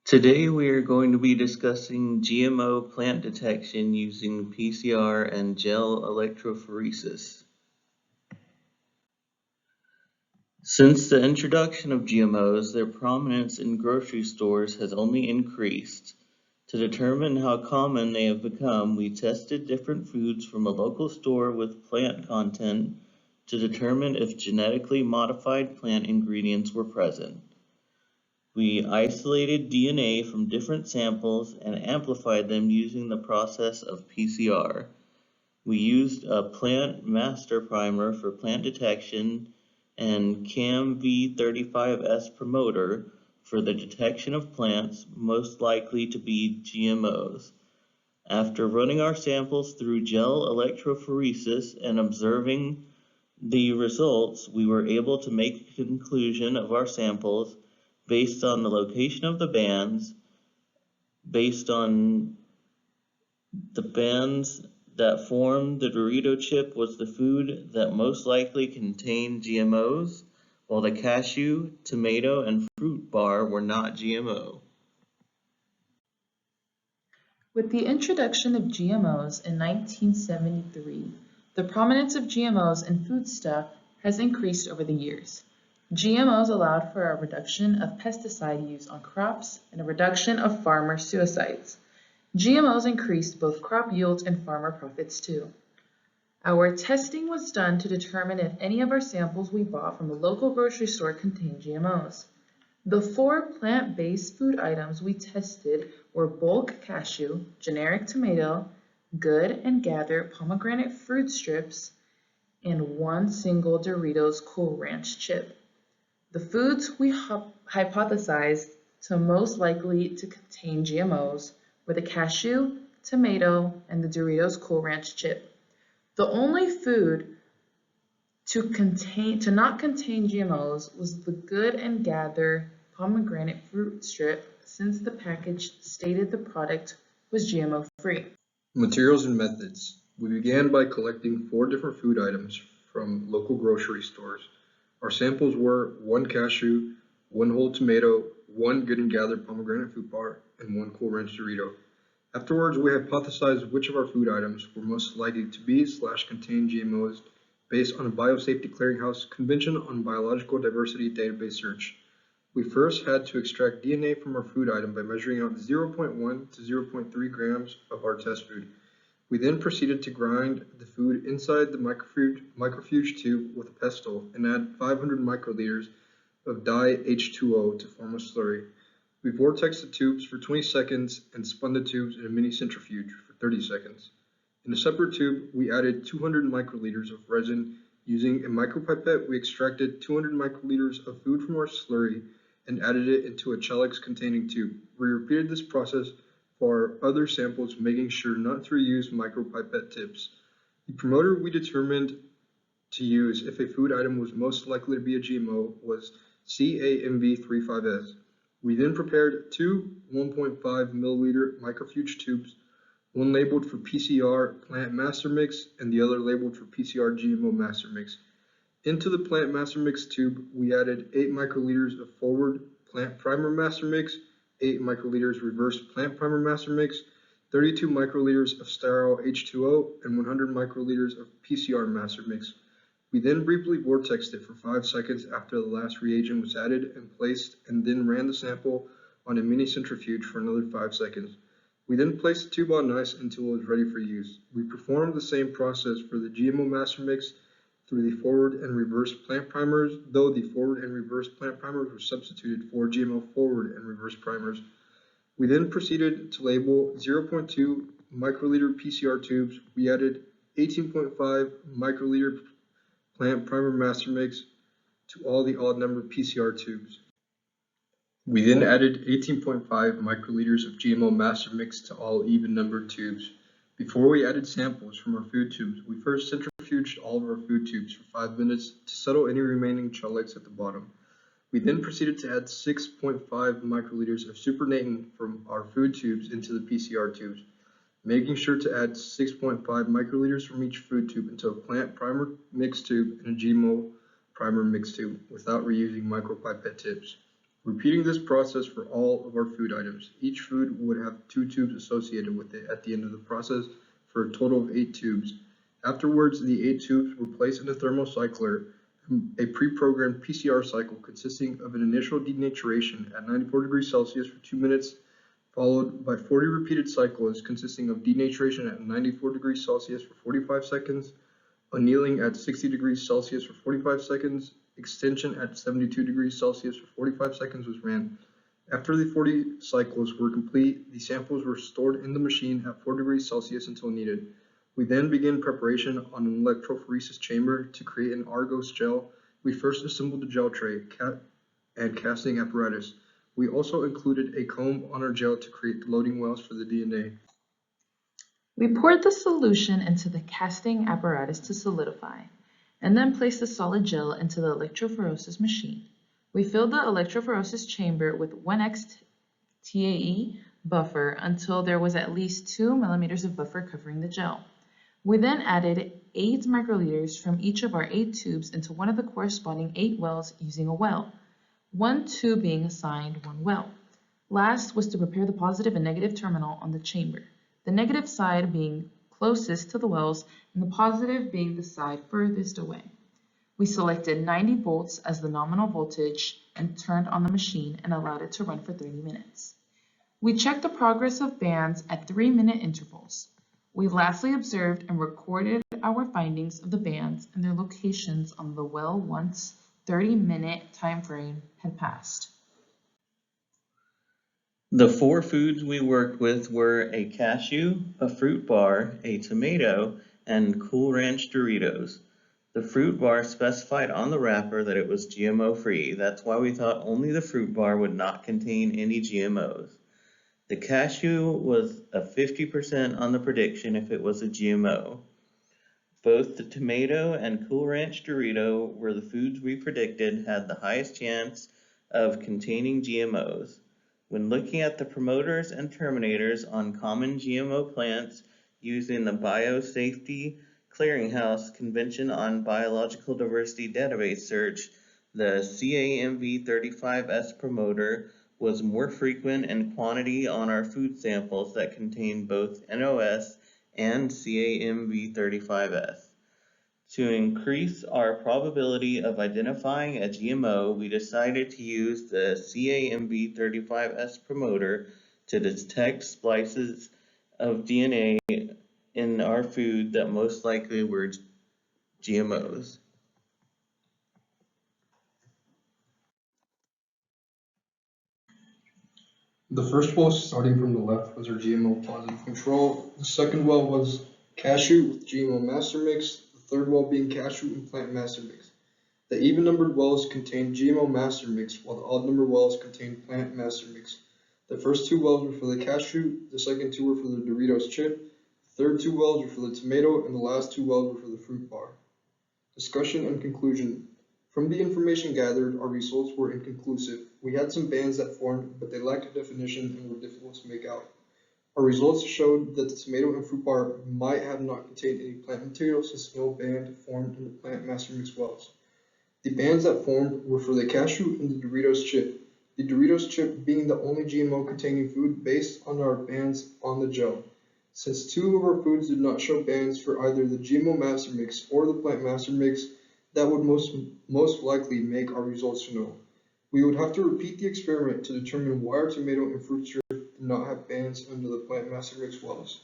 Today we are going to be discussing GMO plant detection using PCR and gel electrophoresis. Since the introduction of GMOs, their prominence in grocery stores has only increased. To determine how common they have become, we tested different foods from a local store with plant content to determine if genetically modified plant ingredients were present. We isolated DNA from different samples and amplified them using the process of PCR. We used a plant master primer for plant detection and CAM-V35S promoter for the detection of plants most likely to be GMOs. After running our samples through gel electrophoresis and observing the results, we were able to make a conclusion of our samples based on the location of the bands, based on the bands that formed the Dorito chip was the food that most likely contained GMOs, while the cashew, tomato, and fruit bar were not GMO. With the introduction of GMOs in 1973, the prominence of GMOs in foodstuff has increased over the years. GMOs allowed for a reduction of pesticide use on crops and a reduction of farmer suicides. GMOs increased both crop yields and farmer profits too. Our testing was done to determine if any of our samples we bought from a local grocery store contained GMOs. The 4 plant-based food items we tested were bulk cashew, generic tomato, Good and Gather pomegranate fruit strips, and 1 single Doritos Cool Ranch chip. The foods we hypothesized to most likely to contain GMOs were the cashew, tomato, and the Doritos Cool Ranch chip. The only food to not contain GMOs was the Good and Gather pomegranate fruit strip, since the package stated the product was GMO free. Materials and methods. We began by collecting 4 different food items from local grocery stores. Our samples were 1 cashew, 1 whole tomato, 1 Good and Gather pomegranate fruit bar, and 1 Cool Ranch Dorito. Afterwards, we hypothesized which of our food items were most likely to be/contain GMOs based on a Biosafety Clearinghouse Convention on Biological Diversity database search. We first had to extract DNA from our food item by measuring out 0.1 to 0.3 grams of our test food. We then proceeded to grind the food inside the microfuge tube with a pestle and add 500 microliters of di-H2O to form a slurry. We vortexed the tubes for 20 seconds and spun the tubes in a mini centrifuge for 30 seconds. In a separate tube, we added 200 microliters of resin. Using a micropipette, we extracted 200 microliters of food from our slurry and added it into a Chalex-containing tube. We repeated this process for our other samples, making sure not to reuse micropipette tips. The promoter we determined to use if a food item was most likely to be a GMO was CAMV35S. We then prepared 2 1.5 milliliter microfuge tubes, one labeled for PCR plant master mix and the other labeled for PCR GMO master mix. Into the plant master mix tube, we added 8 microliters of forward plant primer master mix, 8 microliters reverse plant primer master mix, 32 microliters of sterile H2O, and 100 microliters of PCR master mix. We then briefly vortexed it for 5 seconds after the last reagent was added and placed, and then ran the sample on a mini centrifuge for another 5 seconds. We then placed the tube on ice until it was ready for use. We performed the same process for the GMO master mix through the forward and reverse plant primers, though the forward and reverse plant primers were substituted for GMO forward and reverse primers. We then proceeded to label 0.2 microliter PCR tubes. We added 18.5 microliter plant primer master mix to all the odd number PCR tubes. We then added 18.5 microliters of GMO master mix to all even numbered tubes. Before we added samples from our food tubes, we first centrifuged all of our food tubes for 5 minutes to settle any remaining chalates at the bottom. We then proceeded to add 6.5 microliters of supernatant from our food tubes into the PCR tubes, making sure to add 6.5 microliters from each food tube into a plant primer mix tube and a GMO primer mix tube without reusing micropipette tips. Repeating this process for all of our food items. Each food would have 2 tubes associated with it at the end of the process for a total of 8 tubes. Afterwards, the 8 tubes were placed in a thermocycler, a pre-programmed PCR cycle consisting of an initial denaturation at 94 degrees Celsius for 2 minutes, followed by 40 repeated cycles consisting of denaturation at 94 degrees Celsius for 45 seconds, annealing at 60 degrees Celsius for 45 seconds, extension at 72 degrees Celsius for 45 seconds was ran. After the 40 cycles were complete, the samples were stored in the machine at 4 degrees Celsius until needed. We then began preparation on an electrophoresis chamber to create an Argos gel. We first assembled the gel tray and casting apparatus. We also included a comb on our gel to create the loading wells for the DNA. We poured the solution into the casting apparatus to solidify, and then placed the solid gel into the electrophoresis machine. We filled the electrophoresis chamber with 1x TAE buffer until there was at least 2 millimeters of buffer covering the gel. We then added 8 microliters from each of our 8 tubes into one of the corresponding 8 wells using a well, 1 tube being assigned 1 well. Last was to prepare the positive and negative terminal on the chamber, the negative side being closest to the wells and the positive being the side furthest away. We selected 90 volts as the nominal voltage and turned on the machine and allowed it to run for 30 minutes. We checked the progress of bands at 3-minute intervals. We lastly observed and recorded our findings of the bands and their locations on the well once 30-minute time frame had passed. The 4 foods we worked with were a cashew, a fruit bar, a tomato, and Cool Ranch Doritos. The fruit bar specified on the wrapper that it was GMO free. That's why we thought only the fruit bar would not contain any GMOs. The cashew was a 50% on the prediction if it was a GMO. Both the tomato and Cool Ranch Dorito were the foods we predicted had the highest chance of containing GMOs. When looking at the promoters and terminators on common GMO plants using the Biosafety Clearinghouse Convention on Biological Diversity database search, the CAMV35S promoter was more frequent in quantity on our food samples that contained both NOS and CAMV35S. To increase our probability of identifying a GMO, we decided to use the CAMV35S promoter to detect splices of DNA in our food that most likely were GMOs. The first well, starting from the left, was our GMO positive control. The second well was cashew with GMO master mix. The third well being cashew and plant master mix. The even-numbered wells contained GMO master mix, while the odd-numbered wells contained plant master mix. The first 2 wells were for the cashew, the second 2 were for the Doritos chip, the third 2 wells were for the tomato, and the last 2 wells were for the fruit bar. Discussion and conclusion. From the information gathered, our results were inconclusive. We had some bands that formed, but they lacked definition and were difficult to make out. Our results showed that the tomato and fruit bar might have not contained any plant material since no band formed in the plant master mix wells. The bands that formed were for the cashew and the Doritos chip, the Doritos chip being the only GMO containing food based on our bands on the gel. Since 2 of our foods did not show bands for either the GMO master mix or the plant master mix, that would most likely make our results no. We would have to repeat the experiment to determine why our tomato and fruit strip did not have bands under the plant master mix wells.